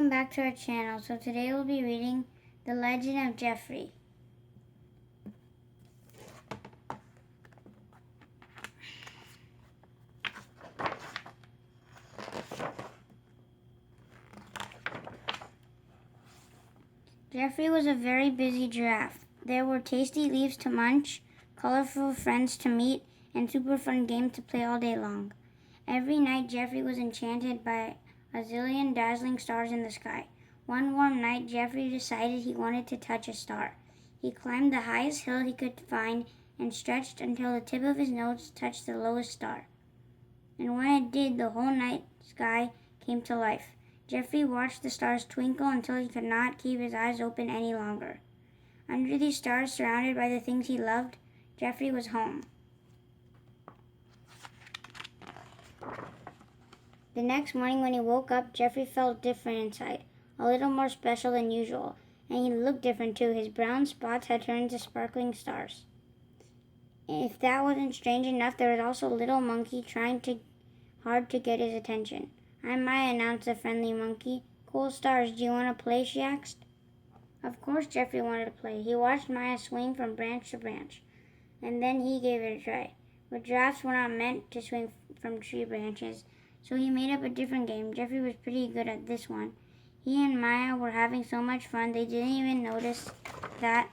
Welcome back to our channel. So today we'll be reading The Legend of Geoffrey. Geoffrey was a very busy giraffe. There were tasty leaves to munch, colorful friends to meet, and super fun games to play all day long. Every night Geoffrey was enchanted by a zillion dazzling stars in the sky. One warm night, Geoffrey decided he wanted to touch a star. He climbed the highest hill he could find and stretched until the tip of his nose touched the lowest star. And when it did, the whole night sky came to life. Geoffrey watched the stars twinkle until he could not keep his eyes open any longer. Under these stars, surrounded by the things he loved, Geoffrey was home. The next morning when he woke up, Geoffrey felt different inside, a little more special than usual, and he looked different too. His brown spots had turned into sparkling stars. If that wasn't strange enough, there was also a little monkey trying hard to get his attention. "I'm Mahi," announced the friendly monkey. "Cool stars, do you want to play?" she asked. Of course Geoffrey wanted to play. He watched Mahi swing from branch to branch, and then he gave it a try. But giraffes were not meant to swing from tree branches, so he made up a different game. Geoffrey was pretty good at this one. He and Mahi were having so much fun they didn't even notice that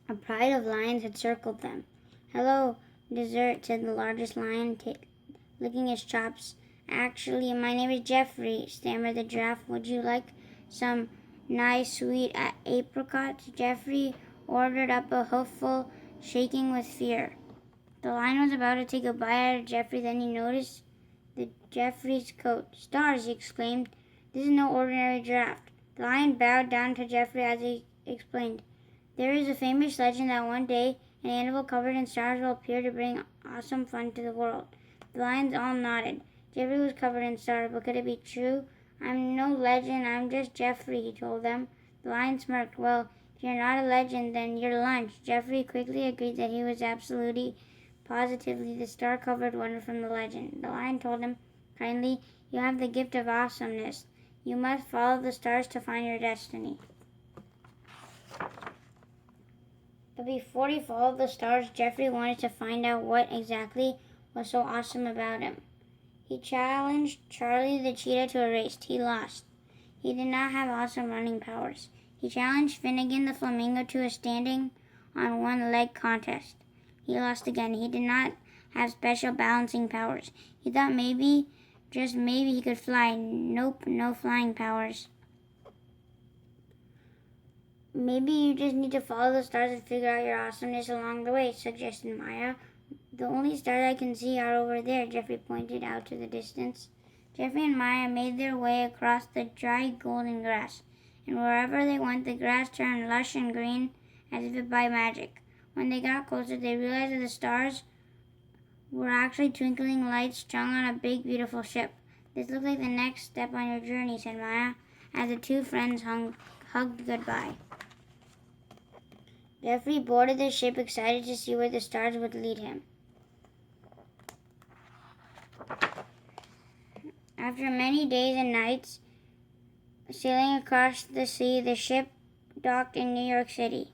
a pride of lions had circled them. "Hello, dessert," said the largest lion, licking his chops. "Actually, my name is Geoffrey," stammered the giraffe. "Would you like some nice sweet apricots?" Geoffrey ordered up a hoofful, shaking with fear. The lion was about to take a bite out of Geoffrey, then he noticed Geoffrey's coat. "Stars!" he exclaimed. "This is no ordinary giraffe." The lion bowed down to Geoffrey as he explained. "There is a famous legend that one day an animal covered in stars will appear to bring awesome fun to the world." The lions all nodded. Geoffrey was covered in stars, but could it be true? "I'm no legend, I'm just Geoffrey," he told them. The lion smirked. "Well, if you're not a legend, then you're lunch." Geoffrey quickly agreed that he was absolutely, positively the star-covered one from the legend. The lion told him kindly, "You have the gift of awesomeness. You must follow the stars to find your destiny." But before he followed the stars, Geoffrey wanted to find out what exactly was so awesome about him. He challenged Charlie the cheetah to a race. He lost. He did not have awesome running powers. He challenged Finnegan the flamingo to a standing on one leg contest. He lost again. He did not have special balancing powers. He thought maybe, just maybe, he could fly. Nope, no flying powers. "Maybe you just need to follow the stars and figure out your awesomeness along the way," suggested Mahi. "The only stars I can see are over there," Geoffrey pointed out to the distance. Geoffrey and Mahi made their way across the dry golden grass, and wherever they went the grass turned lush and green as if by magic. When they got closer, they realized that the stars were actually twinkling lights strung on a big, beautiful ship. "This looks like the next step on your journey," said Mahi, as the two friends hugged goodbye. Geoffrey boarded the ship, excited to see where the stars would lead him. After many days and nights sailing across the sea, the ship docked in New York City.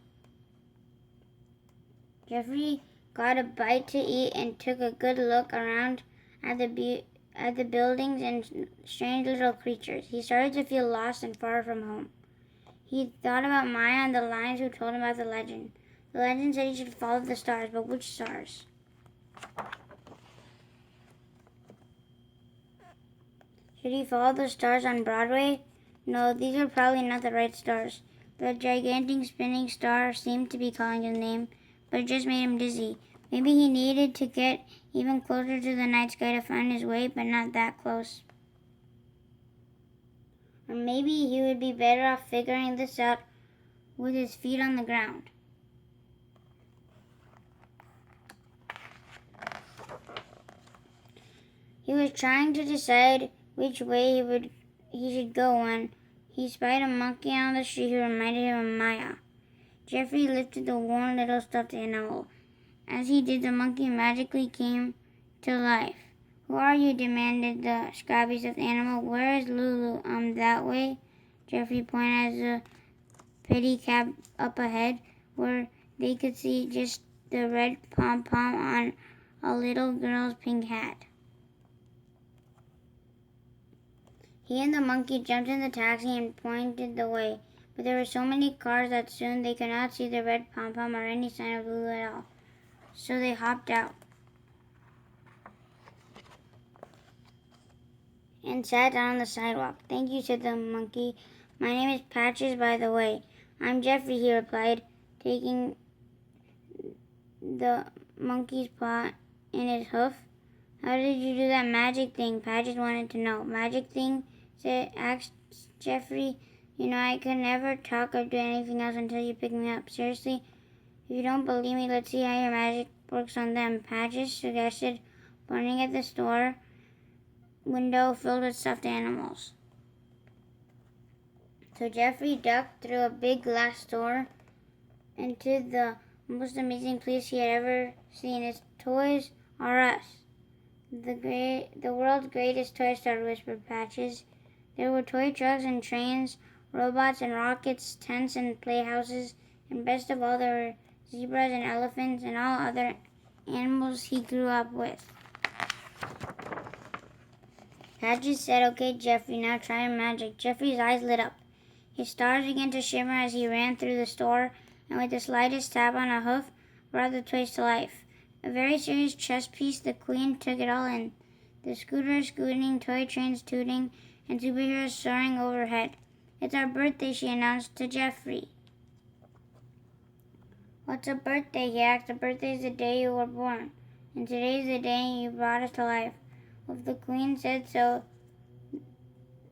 Geoffrey got a bite to eat and took a good look around at the buildings and strange little creatures. He started to feel lost and far from home. He thought about Mahi and the lions who told him about the legend. The legend said he should follow the stars, but which stars? Should he follow the stars on Broadway? No, these were probably not the right stars. The gigantic spinning star seemed to be calling his name, but it just made him dizzy. Maybe he needed to get even closer to the night sky to find his way, but not that close. Or maybe he would be better off figuring this out with his feet on the ground. He was trying to decide which way he should go when he spied a monkey on the street who reminded him of Mahi. Geoffrey lifted the worn little stuffed animal. As he did, the monkey magically came to life. "Who are you?" demanded the scrappy stuffed animal. "Where is Lulu?" That way." Geoffrey pointed as a pedicab up ahead, where they could see just the red pom-pom on a little girl's pink hat. He and the monkey jumped in the taxi and pointed the way, but there were so many cars that soon they could not see the red pom-pom or any sign of Lulu at all. So they hopped out and sat down on the sidewalk. "Thank you," said the monkey. "My name is Patches, by the way." "I'm Geoffrey," he replied, taking the monkey's paw in his hoof. "How did you do that magic thing?" Patches wanted to know. "Magic thing?" asked Geoffrey. "You know, I could never talk or do anything else until you pick me up. Seriously, if you don't believe me, let's see how your magic works on them," Patches suggested, pointing at the store window filled with stuffed animals. So Geoffrey ducked through a big glass door into the most amazing place he had ever seen. "It's Toys R Us, the world's greatest toy store," whispered Patches. There were toy trucks and trains, robots and rockets, tents and playhouses, and best of all, there were zebras and elephants and all other animals he grew up with. Patches said, "Okay, Geoffrey, now try your magic." Geoffrey's eyes lit up. His stars began to shimmer as he ran through the store, and with the slightest tap on a hoof, brought the toys to life. A very serious chess piece, the queen took it all in. The scooters scooting, toy trains tooting, and superheroes soaring overhead. "It's our birthday," she announced to Geoffrey. "What's a birthday?" he asked. "A birthday is the day you were born, and today is the day you brought us to life." Well, if the queen said so,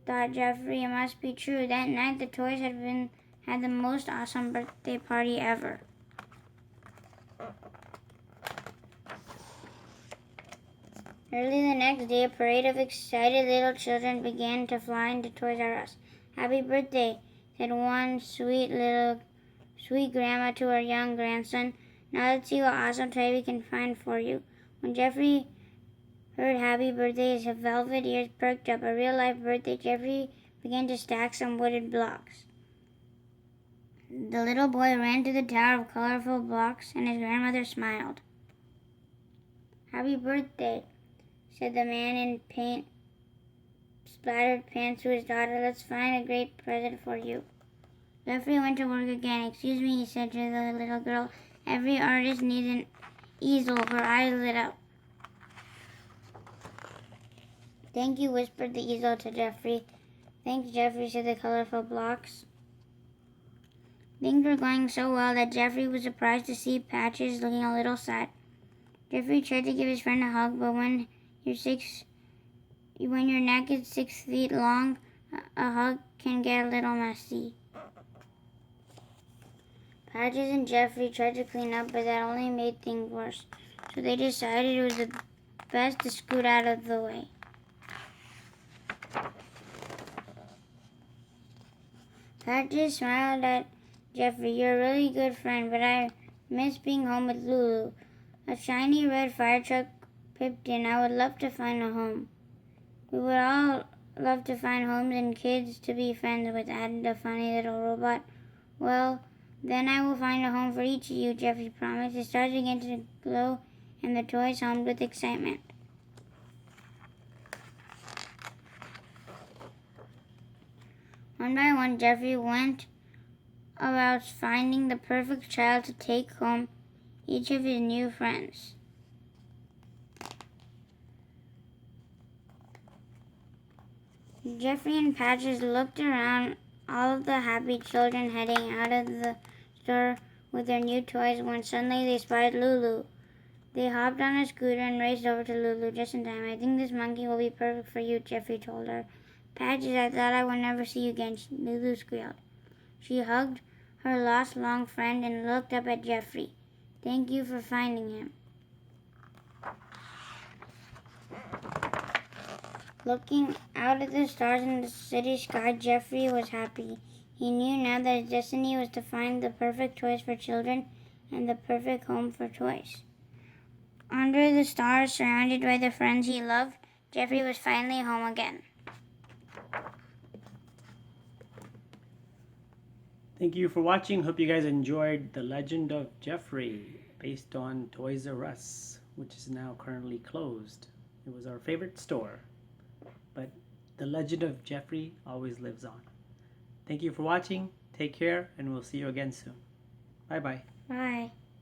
thought Geoffrey, it must be true. That night the toys had the most awesome birthday party ever. Early the next day, a parade of excited little children began to fly into Toys R Us. "Happy birthday," said one sweet grandma to her young grandson. "Now let's see what awesome toy we can find for you." When Geoffrey heard "happy birthday," his velvet ears perked up. A real-life birthday. Geoffrey began to stack some wooden blocks. The little boy ran to the tower of colorful blocks, and his grandmother smiled. "Happy birthday," said the man in paint-splattered pants to his daughter. "Let's find a great present for you." Geoffrey went to work again. "Excuse me," he said to the little girl. "Every artist needs an easel." Her eyes lit up. "Thank you," whispered the easel to Geoffrey. "Thanks, Geoffrey," said the colorful blocks. Things were going so well that Geoffrey was surprised to see Patches looking a little sad. Geoffrey tried to give his friend a hug, but when your neck is 6 feet long, a hug can get a little messy. Patches and Geoffrey tried to clean up, but that only made things worse. So they decided it was the best to scoot out of the way. Patches smiled at Geoffrey. "You're a really good friend, but I miss being home with Lulu." A shiny red fire truck pipped in. "I would love to find a home." "We would all love to find homes and kids to be friends with," added a funny little robot. "Well, then I will find a home for each of you," Geoffrey promised. The stars began to glow, and the toys hummed with excitement. One by one, Geoffrey went about finding the perfect child to take home each of his new friends. Geoffrey and Patches looked around, all of the happy children heading out of the store with their new toys, when suddenly they spotted Lulu. They hopped on a scooter and raced over to Lulu just in time. "I think this monkey will be perfect for you," Geoffrey told her. "Patches, I thought I would never see you again," Lulu squealed. She hugged her lost long friend and looked up at Geoffrey. "Thank you for finding him." Looking out at the stars in the city sky, Geoffrey was happy. He knew now that his destiny was to find the perfect toys for children and the perfect home for toys. Under the stars, surrounded by the friends he loved, Geoffrey was finally home again. Thank you for watching. Hope you guys enjoyed The Legend of Geoffrey, based on Toys R Us, which is now currently closed. It was our favorite store, but The Legend of Geoffrey always lives on. Thank you for watching. Take care, and we'll see you again soon. Bye-bye. Bye.